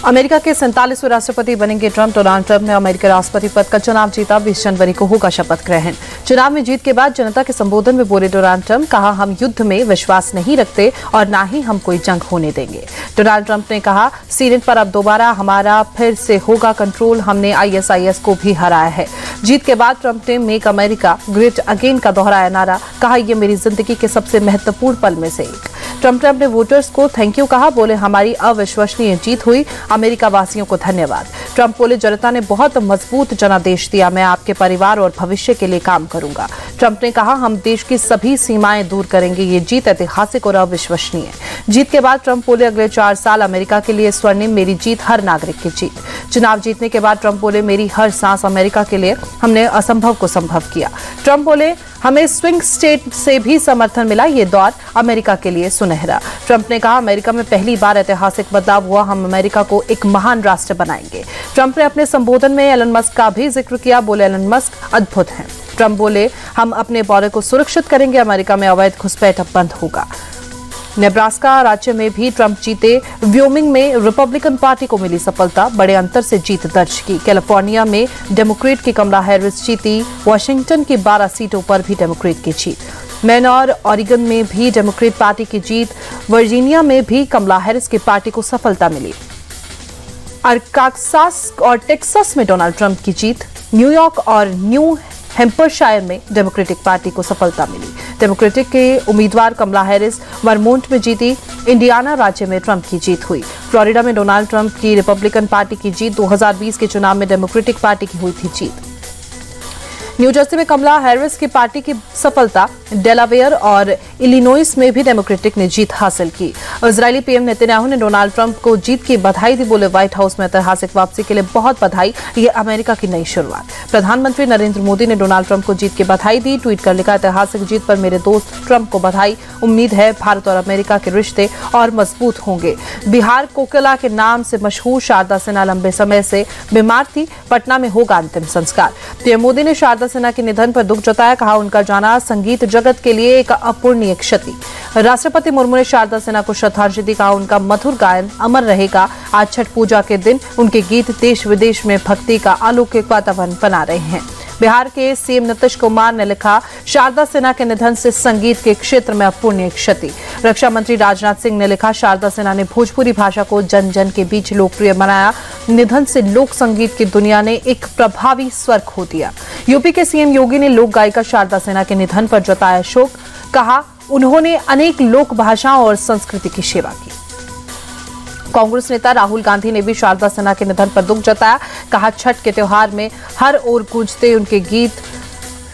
America के 47वें राष्ट्रपति बनेंगे ट्रंप। डोनाल्ड ट्रंप ने अमेरिकी राष्ट्रपति पद का चुनाव जीता। 20 जनवरी को होगा शपथ ग्रहण। चुनाव में जीत के बाद जनता के संबोधन में बोले डोनाल्ड ट्रंप, कहा हम युद्ध में विश्वास नहीं रखते और ना ही हम कोई जंग होने देंगे। डोनाल्ड ट्रंप ने कहा, सीनेट पर अब दोबारा हमारा फिर से होगा कंट्रोल। हमने ISIS को भी हराया है। जीत के बाद ट्रंप ने मेक अमेरिका ग्रेट अगेन का दोहराया नारा। कहा, यह मेरी जिंदगी के सबसे महत्वपूर्ण पल में से एक। ट्रंप ने अपने वोटर्स को थैंक यू कहा। बोले, हमारी अविश्वसनीय जीत हुई। अमेरिका वासियों को धन्यवाद। ट्रंप बोले, जनता ने बहुत मजबूत जनादेश दिया। मैं आपके परिवार और भविष्य के लिए काम करूंगा। ट्रंप ने कहा, हम देश की सभी सीमाएं दूर करेंगे। ये जीत ऐतिहासिक और अविश्वसनीय है। जीत के बाद ट्रंप बोले, अगले 4 साल अमेरिका के लिए स्वर्णिम, मेरी जीत हर नागरिक की जीत। चुनाव जीतने के बाद ट्रंप बोले, मेरी हर सांस अमेरिका के लिए। हमने असंभव को संभव किया। ट्रंप बोले, हमें स्विंग स्टेट से भी समर्थन मिला। ये दौर अमेरिका के लिए सुनहरा। ट्रंप ने कहा, अमेरिका में पहली बार ऐतिहासिक बदलाव हुआ। हम अमेरिका को एक महान राष्ट्र बनाएंगे। ट्रंप ने अपने संबोधन में एलन मस्क का भी जिक्र किया। बोले, एलन मस्क अद्भुत हैं। ट्रंप बोले, हम अपने बॉर्डर को सुरक्षित करेंगे। अमेरिका में अवैध घुसपैठ अब बंद होगा। नेब्रास्का राज्य में भी ट्रंप जीते। व्योमिंग में रिपब्लिकन पार्टी को मिली सफलता। बड़े अंतर से जीत दर्ज की। कैलिफोर्निया में डेमोक्रेट की कमला हैरिस जीती। वॉशिंगटन की 12 सीटों पर भी डेमोक्रेट की जीत। मैन और ऑरिगन में भी डेमोक्रेट पार्टी की जीत। वर्जीनिया में भी कमला हैरिस की पार्टी को सफलता मिली। अरकानसास और टेक्सास में डोनाल्ड ट्रंप की जीत। न्यूयॉर्क और न्यू हैम्पशायर में डेमोक्रेटिक पार्टी को सफलता मिली। डेमोक्रेटिक के उम्मीदवार कमला हैरिस वर्मोंट में जीती। इंडियाना राज्य में ट्रंप की जीत हुई। फ्लोरिडा में डोनाल्ड ट्रंप की रिपब्लिकन पार्टी की जीत। 2020 के चुनाव में डेमोक्रेटिक पार्टी की हुई थी जीत। न्यू जर्सी में कमला हैरिस की पार्टी की सफलता। डेलावेयर और इलिनॉइस में भी डेमोक्रेटिक ने जीत हासिल की। इजरायली पीएम नेतन्याहू ने डोनाल्ड ट्रंप को जीत की बधाई दी। बोले, व्हाइट हाउस में ऐतिहासिक वापसी के लिए बहुत बधाई। ये अमेरिका की नई शुरुआत। प्रधानमंत्री नरेंद्र मोदी ने डोनाल्ड ट्रंप को जीत की बधाई दी। ट्वीट कर लिखा, ऐतिहासिक जीत पर मेरे दोस्त ट्रंप को बधाई। उम्मीद है भारत और अमेरिका के रिश्ते और मजबूत होंगे। बिहार कोकिला के नाम से मशहूर शारदा सिन्हा लंबे समय से बीमार थी। पटना में होगा अंतिम संस्कार। पीएम मोदी ने शारदा सिन्हा के निधन पर दुख जताया। कहा, उनका जाना संगीत जगत के लिए एक अपूरणीय क्षति। राष्ट्रपति मुर्मू ने शारदा सिन्हा को श्रद्धांजलि दी। कहा, उनका मधुर गायन अमर रहेगा। आज छठ पूजा के दिन उनके गीत देश विदेश में भक्ति का अलौकिक वातावरण बना रहे हैं। बिहार के सीएम नीतीश कुमार ने लिखा, शारदा सिन्हा के निधन से संगीत के क्षेत्र में अपूरणीय क्षति। रक्षा मंत्री राजनाथ सिंह ने लिखा, शारदा सिन्हा ने भोजपुरी भाषा को जन जन के बीच लोकप्रिय बनाया। निधन से लोक संगीत की दुनिया ने एक प्रभावी स्वर खो दिया। यूपी के सीएम योगी ने लोक गायिका शारदा सिन्हा के निधन पर जताया शोक। कहा, उन्होंने अनेक लोक भाषाओं और संस्कृति की सेवा की। कांग्रेस नेता राहुल गांधी ने भी शारदा सिन्हा के निधन पर दुख जताया। कहा, छठ के त्योहार में हर ओर गूंजते उनके गीत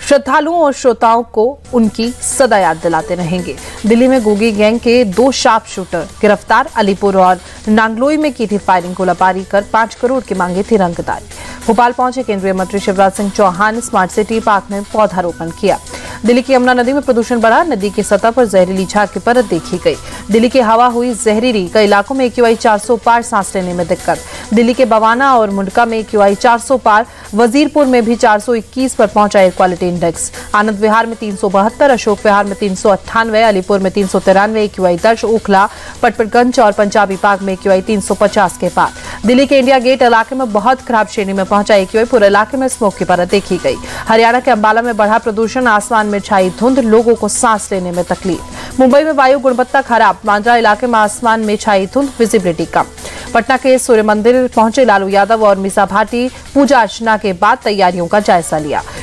श्रद्धालुओं और श्रोताओं को उनकी सदा याद दिलाते रहेंगे। दिल्ली में गोगी गैंग के 2 शार्प शूटर गिरफ्तार। अलीपुर और नांगलोई में की थी फायरिंग। गोलाबारी कर 5 करोड़ की मांगी थी रंगदारी। भोपाल पहुंचे केंद्रीय मंत्री Shivraj Singh Chouhan. Smart city park में पौधारोपण किया। दिल्ली की यमुना नदी में प्रदूषण बढ़ा। नदी की सतह पर जहरीली झाग की परत देखी गई। दिल्ली की हवा हुई जहरीली। कई इलाकों में AQI 400 पार, सांस लेने में दिक्कत। दिल्ली के बवाना और मुंडका में AQI 400 पार। वजीरपुर में भी 421 पर पहुंचा air quality index. Anand Vihar में 372, अशोक विहार में 398, अलीपुर में 393 AQI दर्ज। ओखला, पटपटगंज और पंजाबी बाग में AQI 350 के पार। दिल्ली के इंडिया गेट इलाके में बहुत खराब श्रेणी में पहुंचा AQI। पूरे इलाके में स्मोक की परत देखी गई। हरियाणा के अंबाला में बढ़ा प्रदूषण। आसमान में छाई धुंध, लोगों को सांस लेने में तकलीफ। मुंबई में वायु गुणवत्ता खराब। बांद्रा इलाके में आसमान में छाई धुंध, विजिबिलिटी कम। पटना के सूर्य मंदिर पहुंचे लालू यादव और मीसा भाटी। पूजा अर्चना के बाद तैयारियों का जायजा लिया।